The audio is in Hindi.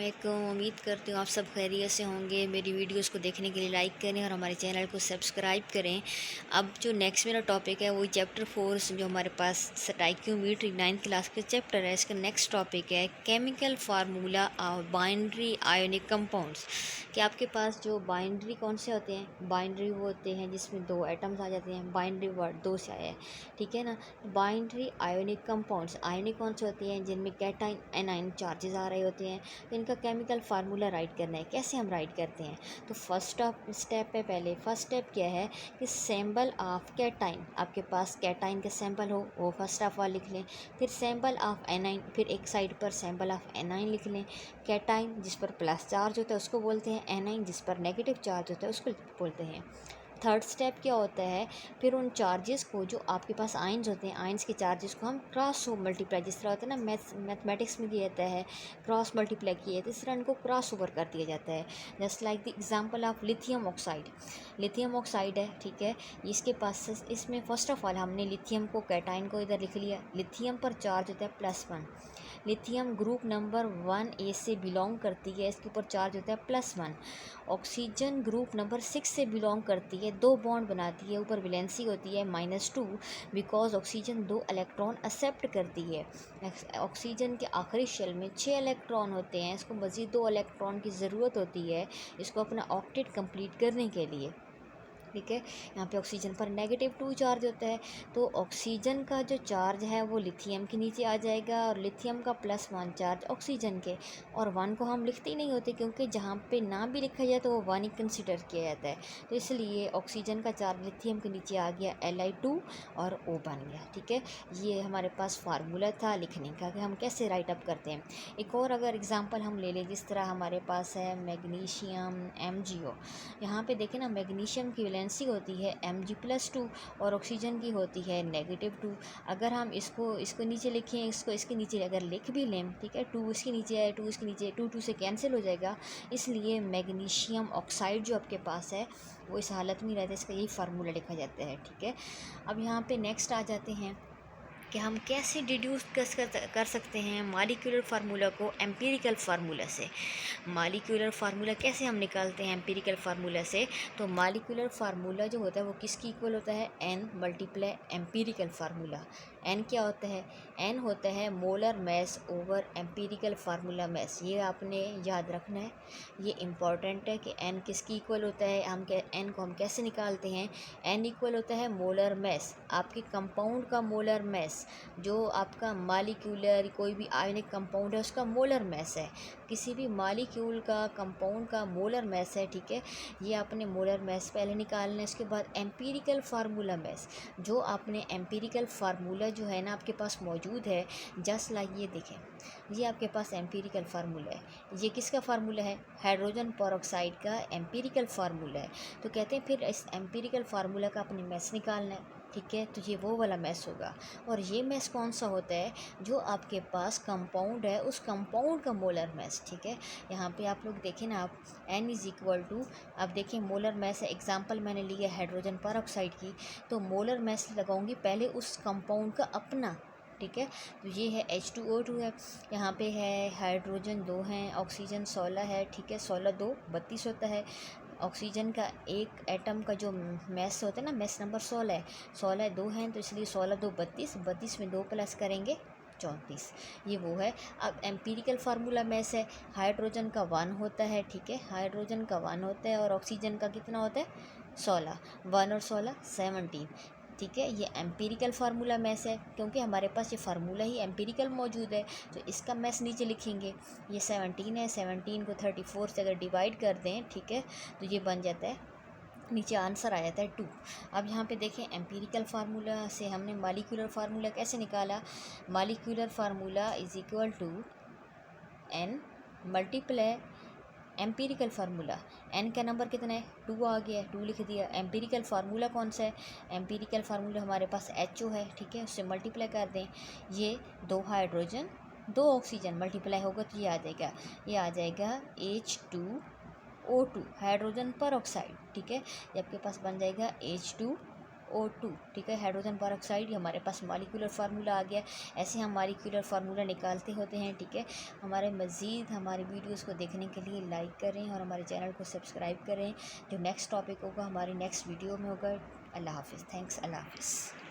अस्सलामुअलैकुम। उम्मीद करती हूँ आप सब खैरियत से होंगे। मेरी वीडियोस को देखने के लिए लाइक करें और हमारे चैनल को सब्सक्राइब करें। अब जो नेक्स्ट मेरा टॉपिक है वो चैप्टर 4 जो हमारे पास स्टोइकियोमेट्री 9th क्लास के चैप्टर है, इसका नेक्स्ट टॉपिक है chemical formula of binary ionic compounds. कि आपके पास जो बाइनरी कौन से होते हैं, बाइनरी वो होते हैं जिसमें दो एटम्स आ जाते हैं। बाइनरी वर्ड दो से आया है, ठीक है ना। बाइनरी आयोनिक कंपाउंड्स, आयोनिक कौन से होते हैं जिनमें कैटाइन एनाइन चार्जेस आ रहे होते हैं। तो इनका केमिकल फार्मूला राइट करना है। कैसे हम राइट करते हैं, तो फर्स्ट स्टेप है। पहले फर्स्ट स्टेप क्या है कि सिंबल ऑफ कैटाइन, आपके पास कैटाइन का सिंबल हो वो फर्स्ट ऑफ ऑल लिख लें। फिर सिंबल ऑफ एनाइन, फिर एक साइड पर सिंबल ऑफ एनाइन लिख लें। कैटाइन जिस पर प्लस चार्ज होता है उसको बोलते हैं, एनाइन जिस पर नेगेटिव चार्ज होता है उसको बोलते हैं। थर्ड स्टेप क्या होता है, फिर उन चार्जेस को जो आपके पास आइंस होते हैं, आइंस के चार्जेस को हम क्रॉस मल्टीप्लाई, जिस तरह होता है ना मैथमेटिक्स में किया जाता है क्रॉस मल्टीप्लाई किया जाता है, इस तरह इनको क्रॉस ओवर कर दिया जाता है। Just like the example of lithium oxide. Lithium oxide है, ठीक है। इसके पास इसमें फर्स्ट ऑफ ऑल हमने लिथियम को कैटाइन को इधर लिख लिया। लिथियम पर चार्ज होता है +1। लिथियम ग्रुप नंबर 1A से बिलोंग करती है, इसके ऊपर चार्ज होता है +1। ऑक्सीजन ग्रुप नंबर 6 से बिलोंग करती है, दो बॉन्ड बनाती है, ऊपर वैलेंसी होती है -2 बिकॉज ऑक्सीजन 2 इलेक्ट्रॉन एक्सेप्ट करती है। ऑक्सीजन के आखिरी शेल में 6 इलेक्ट्रॉन होते हैं, इसको मज़ीद 2 इलेक्ट्रॉन की ज़रूरत होती है इसको अपना ऑक्टेट कंप्लीट करने के लिए, ठीक है। यहाँ पे ऑक्सीजन पर -2 चार्ज होता है, तो ऑक्सीजन का जो चार्ज है वो लिथियम के नीचे आ जाएगा और लिथियम का +1 चार्ज ऑक्सीजन के। और 1 को हम लिखते ही नहीं होते क्योंकि जहाँ पे ना भी लिखा जाए तो वो 1 ही कंसिडर किया जाता है, तो इसलिए ऑक्सीजन का चार्ज लिथियम के नीचे आ गया, Li2 और O बन गया, ठीक है। ये हमारे पास फार्मूला था लिखने का कि हम कैसे राइट अप करते हैं। एक और अगर एग्जाम्पल हम ले लें, जिस तरह हमारे पास है मैग्नीशियम MgO। यहाँ पे देखें ना, मैग्नीशियम की वैलेंसी होती है Mg+2 और ऑक्सीजन की होती है -2। अगर हम इसको नीचे लिखें, इसको इसके नीचे अगर लिख भी लें, ठीक है, 2 इसके नीचे है, 2 इसके नीचे, 2 से कैंसिल हो जाएगा, इसलिए मैग्नीशियम ऑक्साइड जो आपके पास है वो इस हालत में रहता है, इसका यही फार्मूला लिखा जाता है, ठीक है। अब यहाँ पे नेक्स्ट आ जाते हैं कि हम कैसे डिड्यूस कर सकते हैं मॉलिक्यूलर फार्मूला को एम्पिरिकल फार्मूला से। मॉलिक्यूलर फार्मूला कैसे हम निकालते हैं एम्पिरिकल फार्मूला से, तो मॉलिक्यूलर फार्मूला जो होता है वो किसकी इक्वल होता है, N multiply empirical formula. N क्या होता है, N होता है molar mass over empirical formula mass. ये आपने याद रखना है, ये इम्पॉर्टेंट है कि N किसकी इक्वल होता है। हम N को हम कैसे निकालते हैं, N इक्वल होता है मोलर मैस, आपके कंपाउंड का मोलर मैस, जो आपका मॉलिक्यूलर कोई भी आयनिक कंपाउंड है उसका मोलर मैस है। किसी भी मॉलिक्यूल का कंपाउंड का मोलर मैस है, ठीक है। ये आपने मोलर मैस पहले निकालना है, इसके बाद एम्पिरिकल फार्मूला मैस। जो आपने एम्पिरिकल फार्मूला जो है ना आपके पास मौजूद है, जस्ट लाइक ये देखें, ये आपके पास एम्पिरिकल फार्मूला है। ये किसका फार्मूला है, हाइड्रोजन पेरोक्साइड का एम्पिरिकल फार्मूला है। तो कहते हैं फिर इस एम्पिरिकल फार्मूला का अपने मैस निकालना है, ठीक है। तो ये वो वाला मैस होगा, और ये मैस कौन सा होता है, जो आपके पास कंपाउंड है उस कंपाउंड का मोलर मैस, ठीक है। यहाँ पे आप लोग देखें ना, आप N इज़ इक्वल टू, अब देखिए मोलर मैस है, एग्जांपल मैंने लिया हाइड्रोजन पेरोक्साइड की, तो मोलर मैस लगाऊंगी पहले उस कंपाउंड का अपना, ठीक है। तो ये है H2O2 है, यहाँ पे है हाइड्रोजन 2 हैं, ऑक्सीजन 16 है, ठीक है। 16 2 32 होता है। ऑक्सीजन का एक एटम का जो मैस होता है ना, मैस नंबर 16 है, 16 2 हैं, तो इसलिए 16 2 32, 32 में 2 प्लस करेंगे 34, ये वो है। अब एम्पिरिकल फार्मूला मैस है, हाइड्रोजन का 1 होता है, ठीक है, हाइड्रोजन का 1 होता है, और ऑक्सीजन का कितना होता है 16, 1 और 16 17, ठीक है। ये एम्पिरिकल फार्मूला मैस है, क्योंकि हमारे पास ये फार्मूला ही एम्पिरिकल मौजूद है, तो इसका मैस नीचे लिखेंगे। ये 17 है, 17 को 34 से अगर डिवाइड कर दें, ठीक है, तो ये बन जाता है, नीचे आंसर आ जाता है 2। अब यहाँ पे देखें एम्पिरिकल फार्मूला से हमने मॉलिक्यूलर फार्मूला कैसे निकाला। Molecular formula is equal to N multiply empirical formula. N का नंबर कितना है 2 आ गया है, 2 लिख दिया। एम्पिरिकल फार्मूला कौन सा है, एम्पिरिकल फार्मूला हमारे पास HO है, ठीक है, उससे मल्टीप्लाई कर दें। ये 2 हाइड्रोजन 2 ऑक्सीजन मल्टीप्लाई होगा तो ये आ जाएगा, ये आ जाएगा H2O2 हाइड्रोजन पेरोक्साइड, ठीक है। ये आपके पास बन जाएगा H2 O2, ठीक है, हाइड्रोजन परऑक्साइड। ये हमारे पास मॉलिक्यूलर फार्मूला आ गया। ऐसे हम मॉलिक्यूलर फार्मूला निकालते होते हैं, ठीक है। हमारे वीडियोस को देखने के लिए लाइक करें और हमारे चैनल को सब्सक्राइब करें। जो नेक्स्ट टॉपिक होगा हमारी नेक्स्ट वीडियो में होगा। अल्लाह हाफिज़। थैंक्स। अल्लाह हाफिज़।